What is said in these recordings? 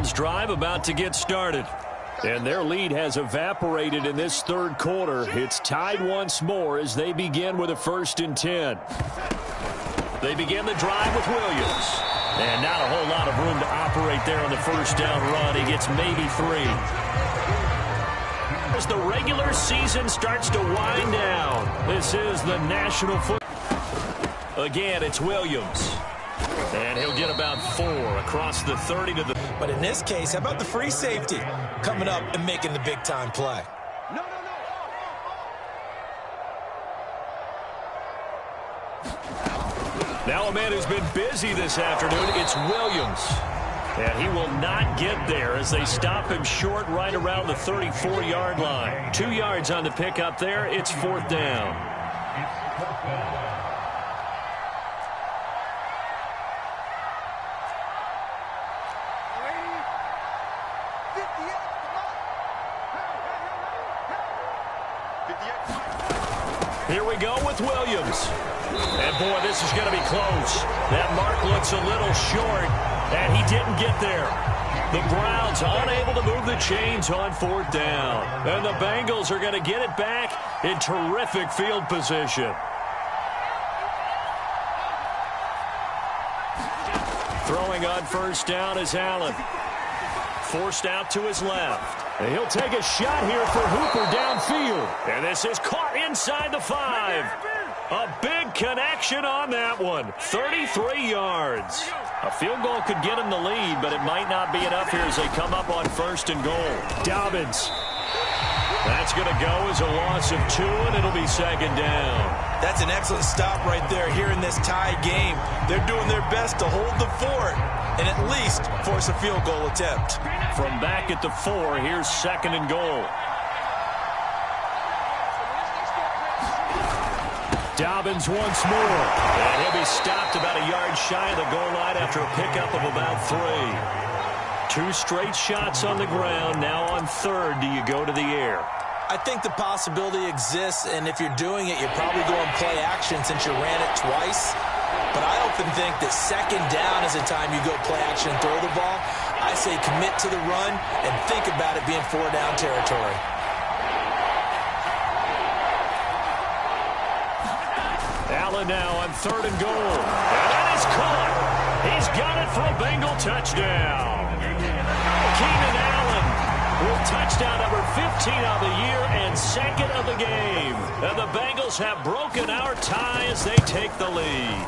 Browns drive about to get started. And their lead has evaporated in this third quarter. It's tied once more as they begin with a 1st and 10. They begin the drive with Williams. And not a whole lot of room to operate there on the first down run. He gets maybe 3. As the regular season starts to wind down, this is the National Football. Again, it's Williams. And he'll get about 4 across the 30 to the... But in this case, how about the free safety coming up and making the big-time play? Now a man who's been busy this afternoon, it's Williams. And he will not get there as they stop him short right around the 34-yard line. 2 yards on the pickup there. It's 4th down. Here we go with Williams. And, boy, this is going to be close. That mark looks a little short, and he didn't get there. The Browns unable to move the chains on 4th down. And the Bengals are going to get it back in terrific field position. Throwing on 1st down is Allen. Forced out to his left. And he'll take a shot here for Hooper downfield. And this is caught inside the 5. A big connection on that one. 33 yards. A field goal could get him the lead, but it might not be enough here as they come up on 1st and goal. Dobbins. That's going to go as a loss of 2, and it'll be 2nd down. That's an excellent stop right there here in this tie game. They're doing their best to hold the fort and at least force a field goal attempt. From back at the 4, here's 2nd and goal. Dobbins once more. And he'll be stopped about a yard shy of the goal line after a pickup of about 3. 2 straight shots on the ground. Now on 3rd, do you go to the air? I think the possibility exists, and if you're doing it, you're probably going play action since you ran it twice. But I often think that 2nd down is the time you go play action and throw the ball. I say commit to the run and think about it being 4-down territory. Allen now on 3rd and goal. And that is caught. He's got it for a Bengal touchdown. Keenan Allen with touchdown number 15 of the year and 2nd of the game. And the Bengals have broken our tie as they take the lead.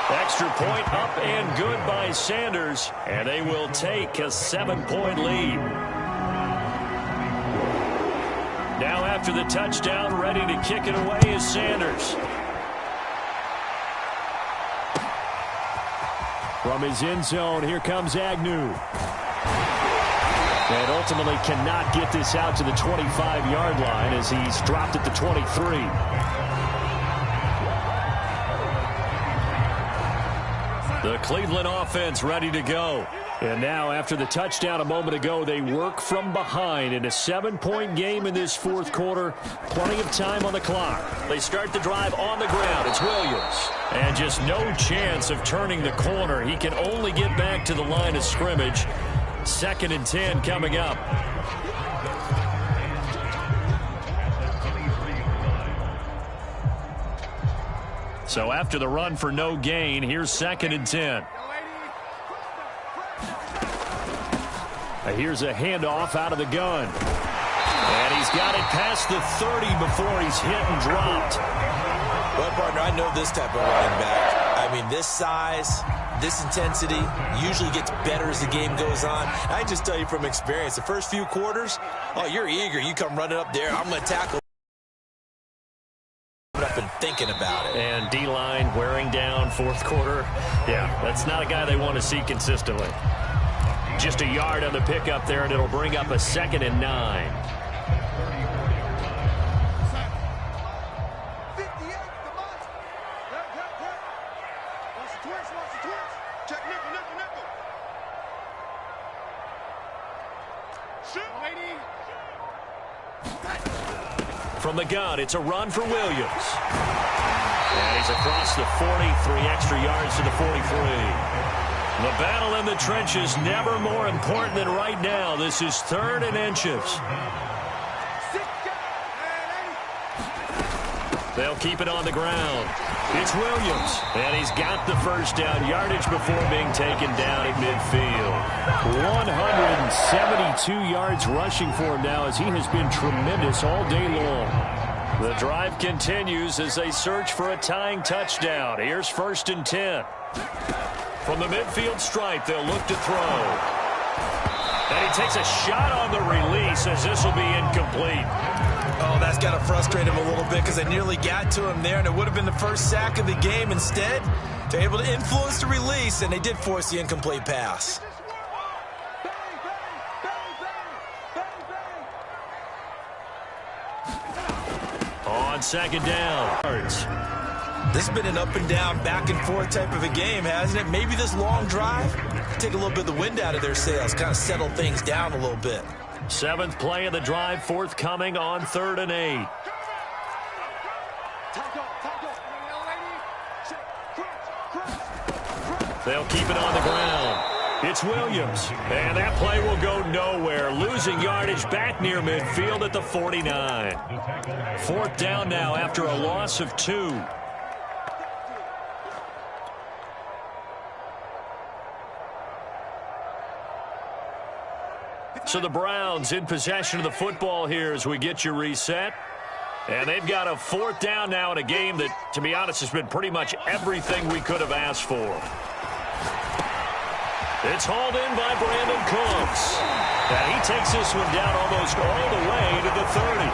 Extra point up and good by Sanders. And they will take a 7-point lead. Now after the touchdown, ready to kick it away is Sanders. From his end zone, here comes Agnew. And ultimately cannot get this out to the 25-yard line as he's dropped at the 23. The Cleveland offense ready to go. And now, after the touchdown a moment ago, they work from behind in a 7-point game in this 4th quarter. Plenty of time on the clock. They start the drive on the ground. It's Williams. And just no chance of turning the corner. He can only get back to the line of scrimmage. 2nd and 10 coming up. So after the run for no gain, here's 2nd and 10. Here's a handoff out of the gun. And he's got it past the 30 before he's hit and dropped. Well, partner, I know this type of running back. I mean, this size, this intensity usually gets better as the game goes on. I just tell you from experience, the first few quarters, oh, you're eager. You come running up there. I'm going to tackle. Up and thinking about it. And D-line wearing down 4th quarter. Yeah, that's not a guy they want to see consistently. Just a yard on the pickup there, and it'll bring up a 2nd and 9. From the gun, it's a run for Williams. And he's across the 40, 3 extra yards to the 43. The battle in the trenches never more important than right now. This is 3rd and inches. They'll keep it on the ground. It's Williams, and he's got the first down yardage before being taken down at midfield. 172 yards rushing for him now as he has been tremendous all day long. The drive continues as they search for a tying touchdown. Here's 1st and 10. From the midfield stripe, they'll look to throw. And he takes a shot on the release as this will be incomplete. Oh, that's got to frustrate him a little bit because they nearly got to him there, and it would have been the first sack of the game. Instead, they're able to influence the release, and they did force the incomplete pass. On 2nd down. This has been an up-and-down, back-and-forth type of a game, hasn't it? Maybe this long drive take a little bit of the wind out of their sails, kind of settle things down a little bit. 7th play of the drive forthcoming on 3rd and 8. They'll keep it on the ground. It's Williams, and that play will go nowhere. Losing yardage back near midfield at the 49. 4th down now after a loss of 2. So the Browns in possession of the football here as we get you reset. And they've got a 4th down now in a game that, to be honest, has been pretty much everything we could have asked for. It's hauled in by Brandon Cooks. And he takes this one down almost all the way to the 30.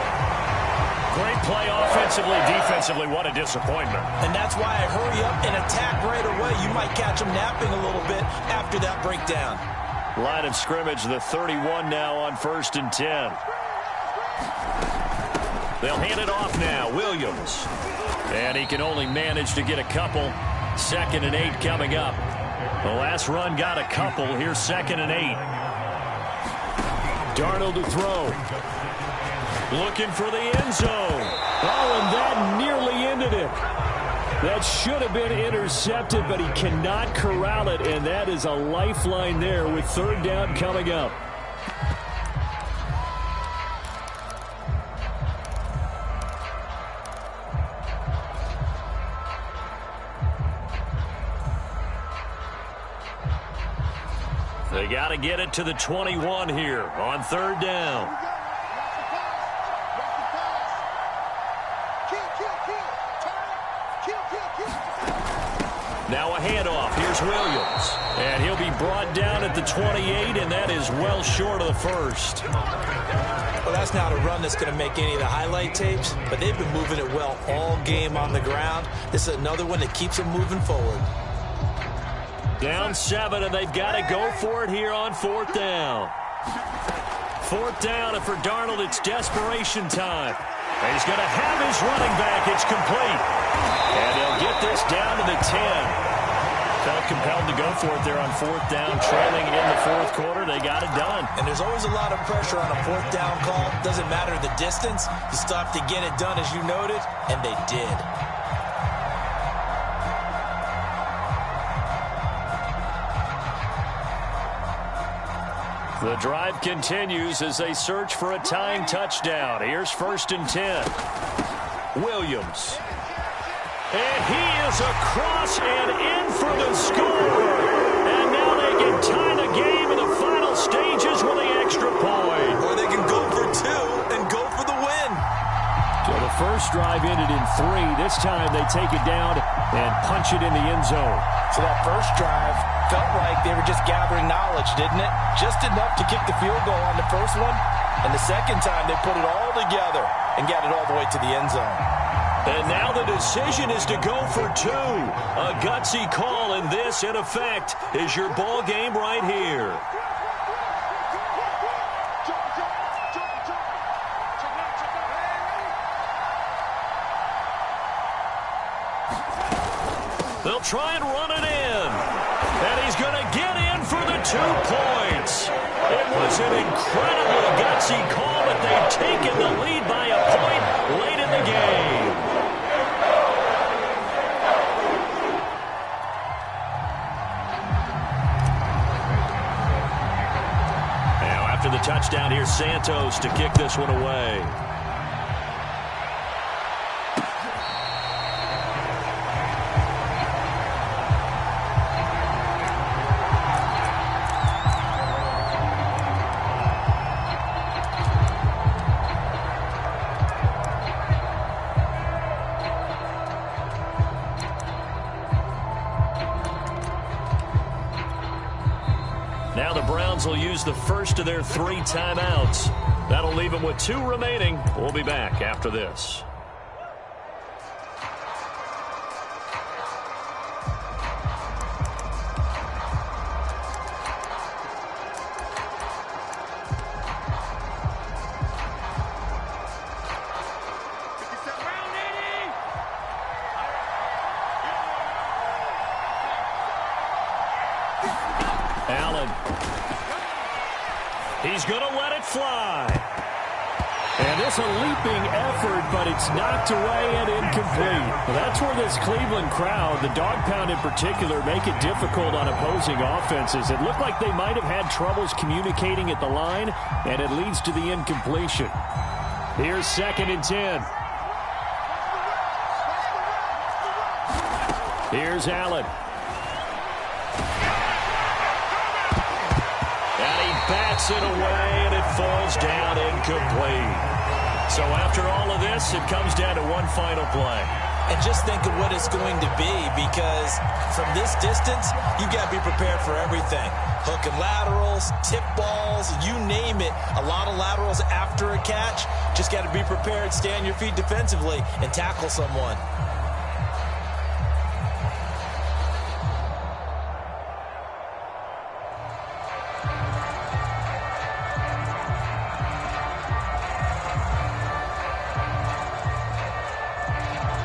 Great play offensively, defensively. What a disappointment. And that's why I hurry up and attack right away. You might catch him napping a little bit after that breakdown. Line of scrimmage, the 31 now on 1st and 10. They'll hand it off now. Williams. And he can only manage to get a couple. 2nd and 8 coming up. The last run got a couple. Here's 2nd and 8. Darnold to throw. Looking for the end zone. Oh, and that nearly ended it. That should have been intercepted, but he cannot corral it, and that is a lifeline there with 3rd down coming up. They got to get it to the 21 here on 3rd down. Now a handoff. Here's Williams. And he'll be brought down at the 28, and that is well short of the 1st. Well, that's not a run that's going to make any of the highlight tapes, but they've been moving it well all game on the ground. This is another one that keeps them moving forward. Down 7, and they've got to go for it here on 4th down. 4th down, and for Darnold, it's desperation time. And he's going to have his running back. It's complete. And he'll get this down to the 10. Felt compelled to go for it there on 4th down, trailing in the 4th quarter. They got it done. And there's always a lot of pressure on a 4th down call. Doesn't matter the distance. You stop to get it done, as you noted, and they did. The drive continues as they search for a tying touchdown. Here's 1st and 10. Williams. And he is across and in for the score. And now they can tie the game in the final stages with the extra point. Or they can go for 2 and go for the win. So the first drive ended in 3. This time they take it down and punch it in the end zone. So that first drive felt like they were just gathering knowledge, didn't it? Just enough to kick the field goal on the first one. And the second time they put it all together and got it all the way to the end zone. And now the decision is to go for 2. A gutsy call, and this, in effect, is your ball game right here. They'll try and run it in. And he's going to get in for the 2 points. It was an incredibly gutsy call, but they've taken the lead by a point late in the game. here's Santos to kick this one away. Now the Browns will use the first of their 3 timeouts. That'll leave them with 2 remaining. We'll be back after this. Allen. He's going to let it fly. And it's a leaping effort, but it's knocked away and incomplete. Well, that's where this Cleveland crowd, the dog pound in particular, make it difficult on opposing offenses. It looked like they might have had troubles communicating at the line, and it leads to the incompletion. Here's 2nd and 10. Here's Allen. Bats it away, and it falls down incomplete. So after all of this, it comes down to one final play. And just think of what it's going to be, because from this distance, you got to be prepared for everything. Hook and laterals, tip balls, you name it. A lot of laterals after a catch. Just got to be prepared, stay on your feet defensively, and tackle someone.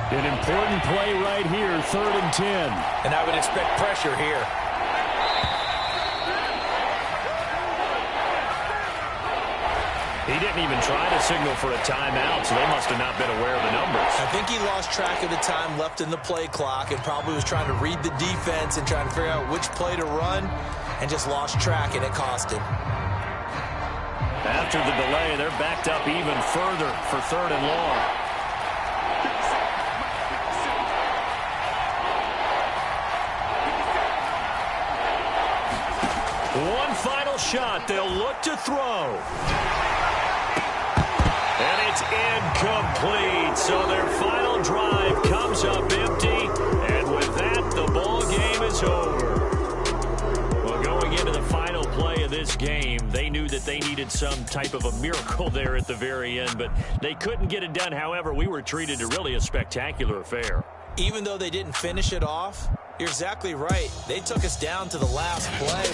An important play right here, 3rd and 10. And I would expect pressure here. He didn't even try to signal for a timeout, so they must have not been aware of the numbers. I think he lost track of the time left in the play clock and probably was trying to read the defense and trying to figure out which play to run, and just lost track, and it cost him. After the delay, they're backed up even further for 3rd and long. One final shot. They'll look to throw. And it's incomplete. So their final drive comes up empty. And with that, the ball game is over. Well, going into the final play of this game, they knew that they needed some type of a miracle there at the very end, but they couldn't get it done. However, we were treated to really a spectacular affair. Even though they didn't finish it off, you're exactly right. They took us down to the last play.